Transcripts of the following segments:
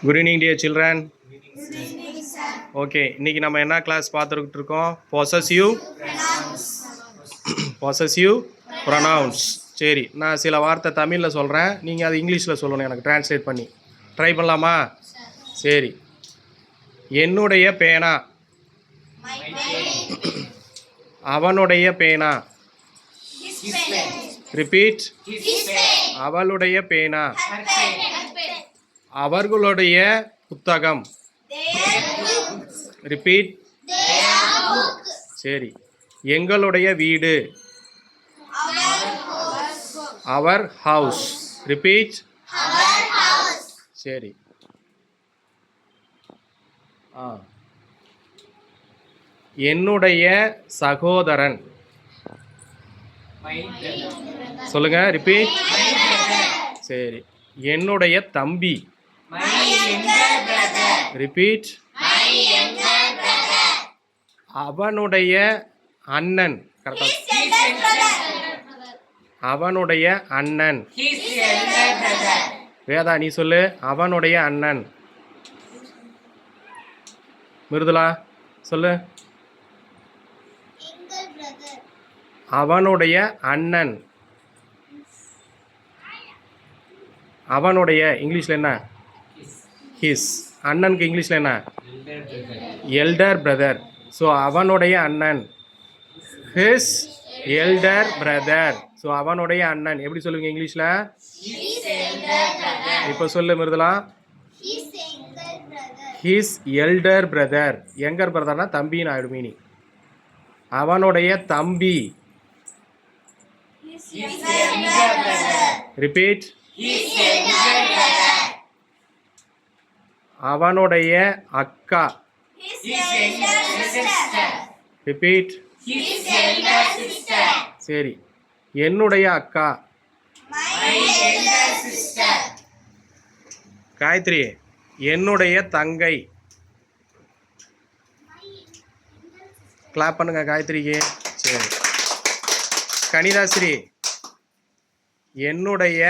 Good evening, dear children. Okay, இன்னைக்கு நம்ம என்ன கிளாஸ் பார்த்துக்கிட்டு இருக்கோம்? Possessive pronouns. சரி, நான் சில வார்த்தை தமிழில் சொல்கிறேன், நீங்கள் அது இங்கிலீஷில் சொல்லணும் எனக்கு டிரான்ஸ்லேட் பண்ணி. ட்ரை பண்ணலாமா? சரி. என்னுடைய பேனா, அவனுடைய பேனா. ரிப்பீட். அவளுடைய பேனா, அவர்களுடைய புத்தகம். ரிப்பீட். சரி. எங்களுடைய வீடு, அவர் ஹவுஸ். ரிப்பீட். சரி. என்னுடைய சகோதரன். சொல்லுங்க. ரிப்பீட். சரி. என்னுடைய தம்பி. ரிப்பீட். அவனுடைய அண்ணன். கரெக்டா? அவனுடைய அண்ணன். வேதா நீ சொல்லு. அவனுடைய அண்ணன். மிருதுலா சொல்லு. அவனுடைய அண்ணன். அவனுடைய இங்கிலீஷில் என்ன? ஹிஸ். அண்ணனுக்கு இங்கிலீஷில் என்ன? Elder brother. ஸோ அவனுடைய அண்ணன், ஹிஸ் எல்டர் பிரதர். ஸோ அவனுடைய அண்ணன் எப்படி சொல்லுவீங்க இங்கிலீஷில்? இப்போ சொல்லு Mridula. His elder brother. Younger பிரதர்னா தம்பின்னு ஆயிடும் மீனிங். அவனுடைய தம்பி. ரிப்பீட். அவனுடைய அக்கா. ரிப்பீட். சரி. என்னுடைய அக்கா. காயத்ரி. என்னுடைய தங்கை. கிளாப் பண்ணுங்க காயத்ரிக்கு. சரி. கனிதாஸ்ரீ. என்னுடைய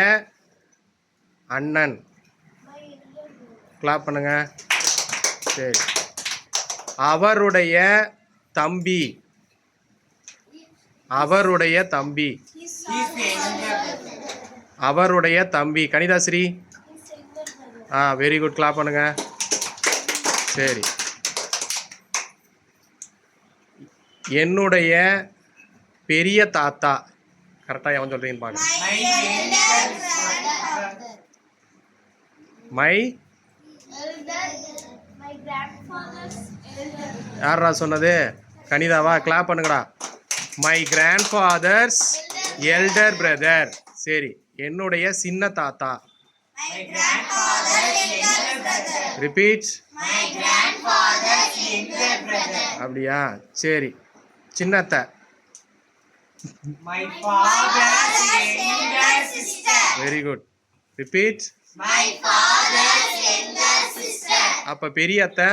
அண்ணன். கிளாப் பண்ணுங்க. சரி. அவருடைய தம்பி. அவருடைய தம்பி. அவருடைய தம்பி. கனிதாஸ்ரீ. Very good. கிளாப் பண்ணுங்க. சரி. என்னுடைய பெரிய தாத்தா. கரெக்டாக எவன் சொல்கிறீங்கன்னு பாருங்க. மை யாரா சொன்னது? கனிதாவா? கிளாப் பண்ணுங்கடா. My grandfather's elder brother. சரி. என்னுடைய சின்ன தாத்தா. ரிப்பீட். அப்படியா? சரி. சின்னத்தை. Very good. ரிப்பீட். அப்ப பெரிய அத்தை.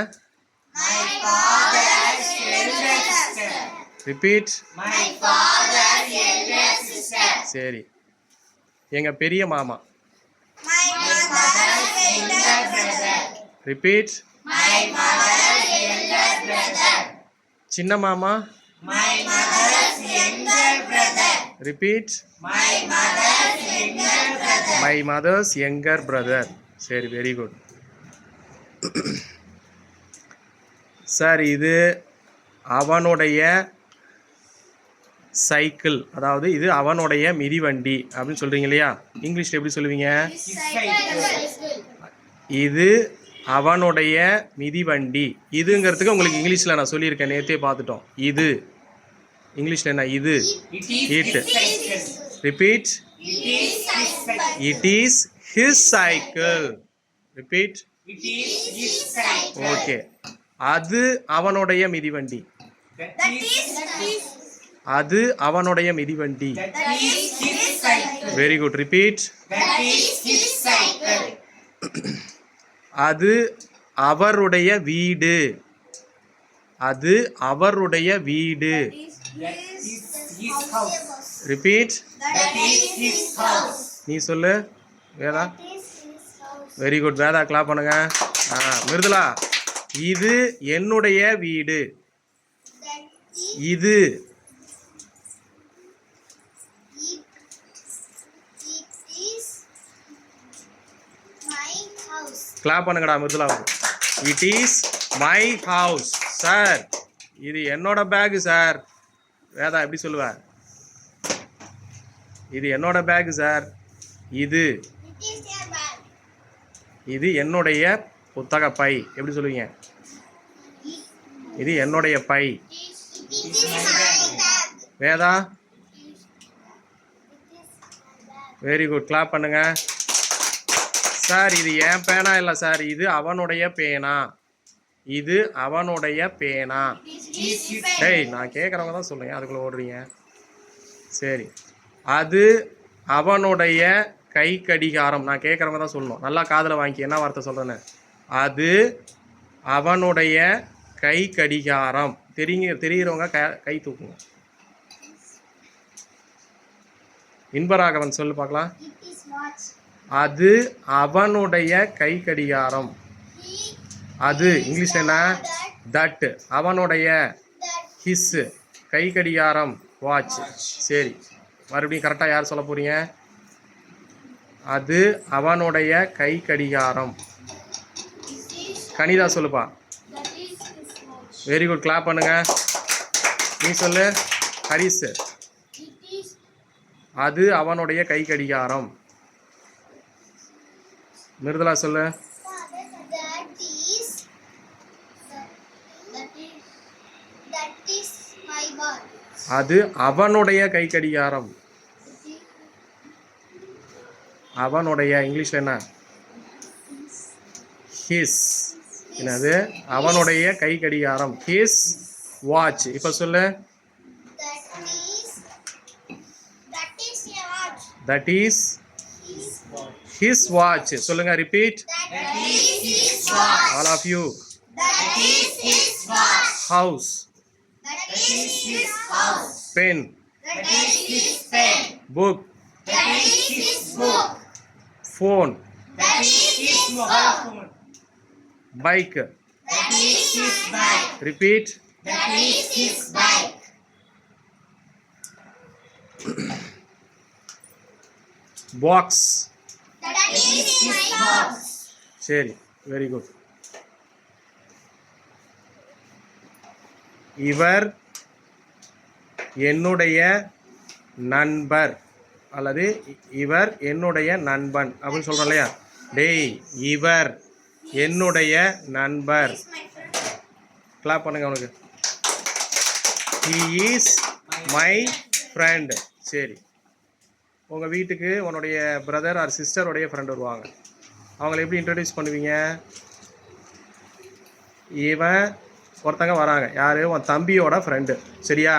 ரிப்பீட். சரி. எங்க பெரிய மாமா. ரிப்பீட். சின்ன மாமா. Repeat. My mother's younger brother. சரி. Very good sir. இது அவனுடைய சைக்கிள், அதாவது இது அவனுடைய மிதிவண்டி அப்படின்னு சொல்றீங்க இல்லையா? இங்கிலீஷ்ல எப்படி சொல்லுவீங்க? இது அவனுடைய மிதிவண்டி. இதுங்கிறதுக்கு உங்களுக்கு இங்கிலீஷ்ல நான் சொல்லியிருக்கேன், நேற்றே பார்த்துட்டோம். இது இங்கிலீஷ்ல என்ன? இது. It. Repeat. It is his cycle. Repeat. Okay. அது அவனுடைய மிதிவண்டி. அது அவனுடைய மிதிவண்டி. Very good. ரிப்பீட். அது அவருடைய வீடு. அது அவருடைய வீடு. ரிப்பீட். நீ சொல்லு Veda. Very good. Veda clap பண்ணுங்க. மிருதுலா, இது என்னுடைய வீடு. இது கிளாப் பண்ணுங்கடா Mridula. It is my house. Sir, இது என்னோட பேகு சார். வேதா எப்படி சொல்லுவ? இது என்னோட பேகு சார். இது இது என்னுடைய புத்தக பை. எப்படி சொல்லுவீங்க? இது என்னுடைய பை. வேதா, வெரி குட், கிளாப் பண்ணுங்க. சார், இது என் பேனா இல்லை சார், இது அவனுடைய பேனா. இது அவனுடைய பேனா. டேய், நான் கேட்குறவங்க தான் சொல்லுங்க, அதுக்குள்ளே ஓடுறீங்க. சரி, அது அவனுடைய கை கடிகாரம். நான் கேட்குறவங்க தான் சொல்லணும். நல்லா காதில் வாங்கி என்ன வார்த்தை சொல்கிறேன்னு. அது அவனுடைய கை கடிகாரம். தெரிகிறவங்க கை தூக்குங்க. இன்பராகவன் சொல்லு பார்க்கலாம். அது அவனுடைய கை கடிகாரம். அது இங்கிலீஷில் என்ன? தட். அவனுடைய ஹிஸ் கை கடிகாரம் வாட்ச். சரி, மறுபடியும் கரெக்டாக யார் சொல்ல போகிறீங்க? அது அவனுடைய கை கடிகாரம். கனிதா சொல்லுப்பா. வெரி குட், கிளாப் பண்ணுங்க. நீ சொல்லு ஹரிஸ். அது அவனுடைய கை கடிகாரம். மிருதுலா சொல்லு. அது அவனுடைய கை கடிகாரம். அவனுடைய இங்கிலீஷ்ல என்ன? ஹிஸ். என்னது? அவனுடைய கை கடிகாரம். His watch. இப்ப சொல்லு. That is his watch. சொல்லுங்க, repeat. All of you. House. Pen. Book. Phone. Bike. Repeat. Box. சரி, வெரி குட். இவர் என்னுடைய நண்பர் அல்லது இவர் என்னுடைய நண்பன் அப்படின்னு சொல்கிறோம் இல்லையா? டேய், இவர் என்னுடைய நண்பர். கிளாப் பண்ணுங்க அவனுக்கு. he is my friend. சரி, உங்கள் வீட்டுக்கு உன்னுடைய பிரதர் ஆர் சிஸ்டருடைய ஃப்ரெண்ட் வருவாங்க. அவங்கள எப்படி இன்ட்ரடியூஸ் பண்ணுவீங்க? இவன் ஒருத்தங்க வராங்க. யார்? உன் தம்பியோட ஃப்ரெண்டு. சரியா?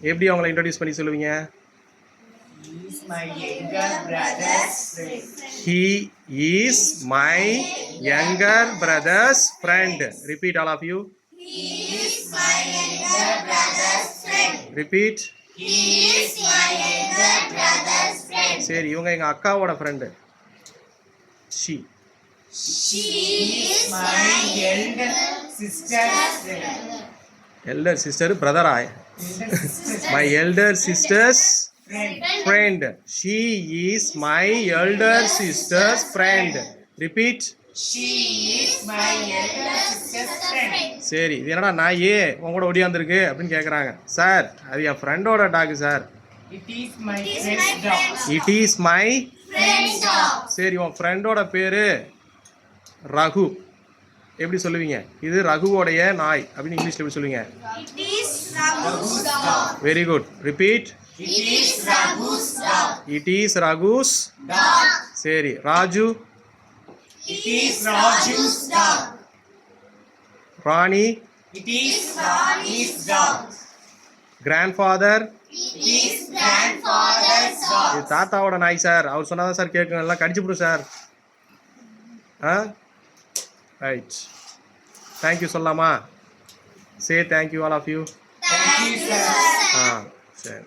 எப்படி அவங்கள இன்ட்ரடியூஸ் பண்ணி சொல்லுவீங்க? He is my younger brother's friend. Repeat, all of you. He is my younger brother's friend. Repeat. He is my younger brother's friend. சரி, இவங்க எங்க அக்காவோட friend. She. She is my elder sister's friend. Elder sister, brother. My elder sister's friend. She is my elder sister's friend. Repeat. She is my elder sister's friend. சரி, இது என்னடா நாயே உன் கூட ஒடியாந்துருக்கு அப்படின்னு கேட்குறாங்க. சார், அது என் ஃப்ரெண்டோட dog sir. It is my friend's dog. It is my Friend's dog. சரி, உன் ஃப்ரெண்டோட பேரு ரகு. எப்படி சொல்லுவீங்க? இது ரகுவோடைய நாய் அப்படின்னு இங்கிலீஷ்ல எப்படி சொல்லுவீங்க? It is Raghu's dog. Very good. Repeat. It is Raghu's dog. It is Raghu's Dog. சரி, Raju. It is Raju's dog. Rani. It is Rani's dog. Grandfather. It is grandfather's dog. இது தாத்தாவோட நாய் சார். அவர் சொன்னாதான் சார் கேட்குங்க, எல்லாம் கடிச்சுப்பிடும் சார். ரைட், தேங்க்யூ சொல்லலாமா? Say thank you all of you. Thank you, sir. சரி.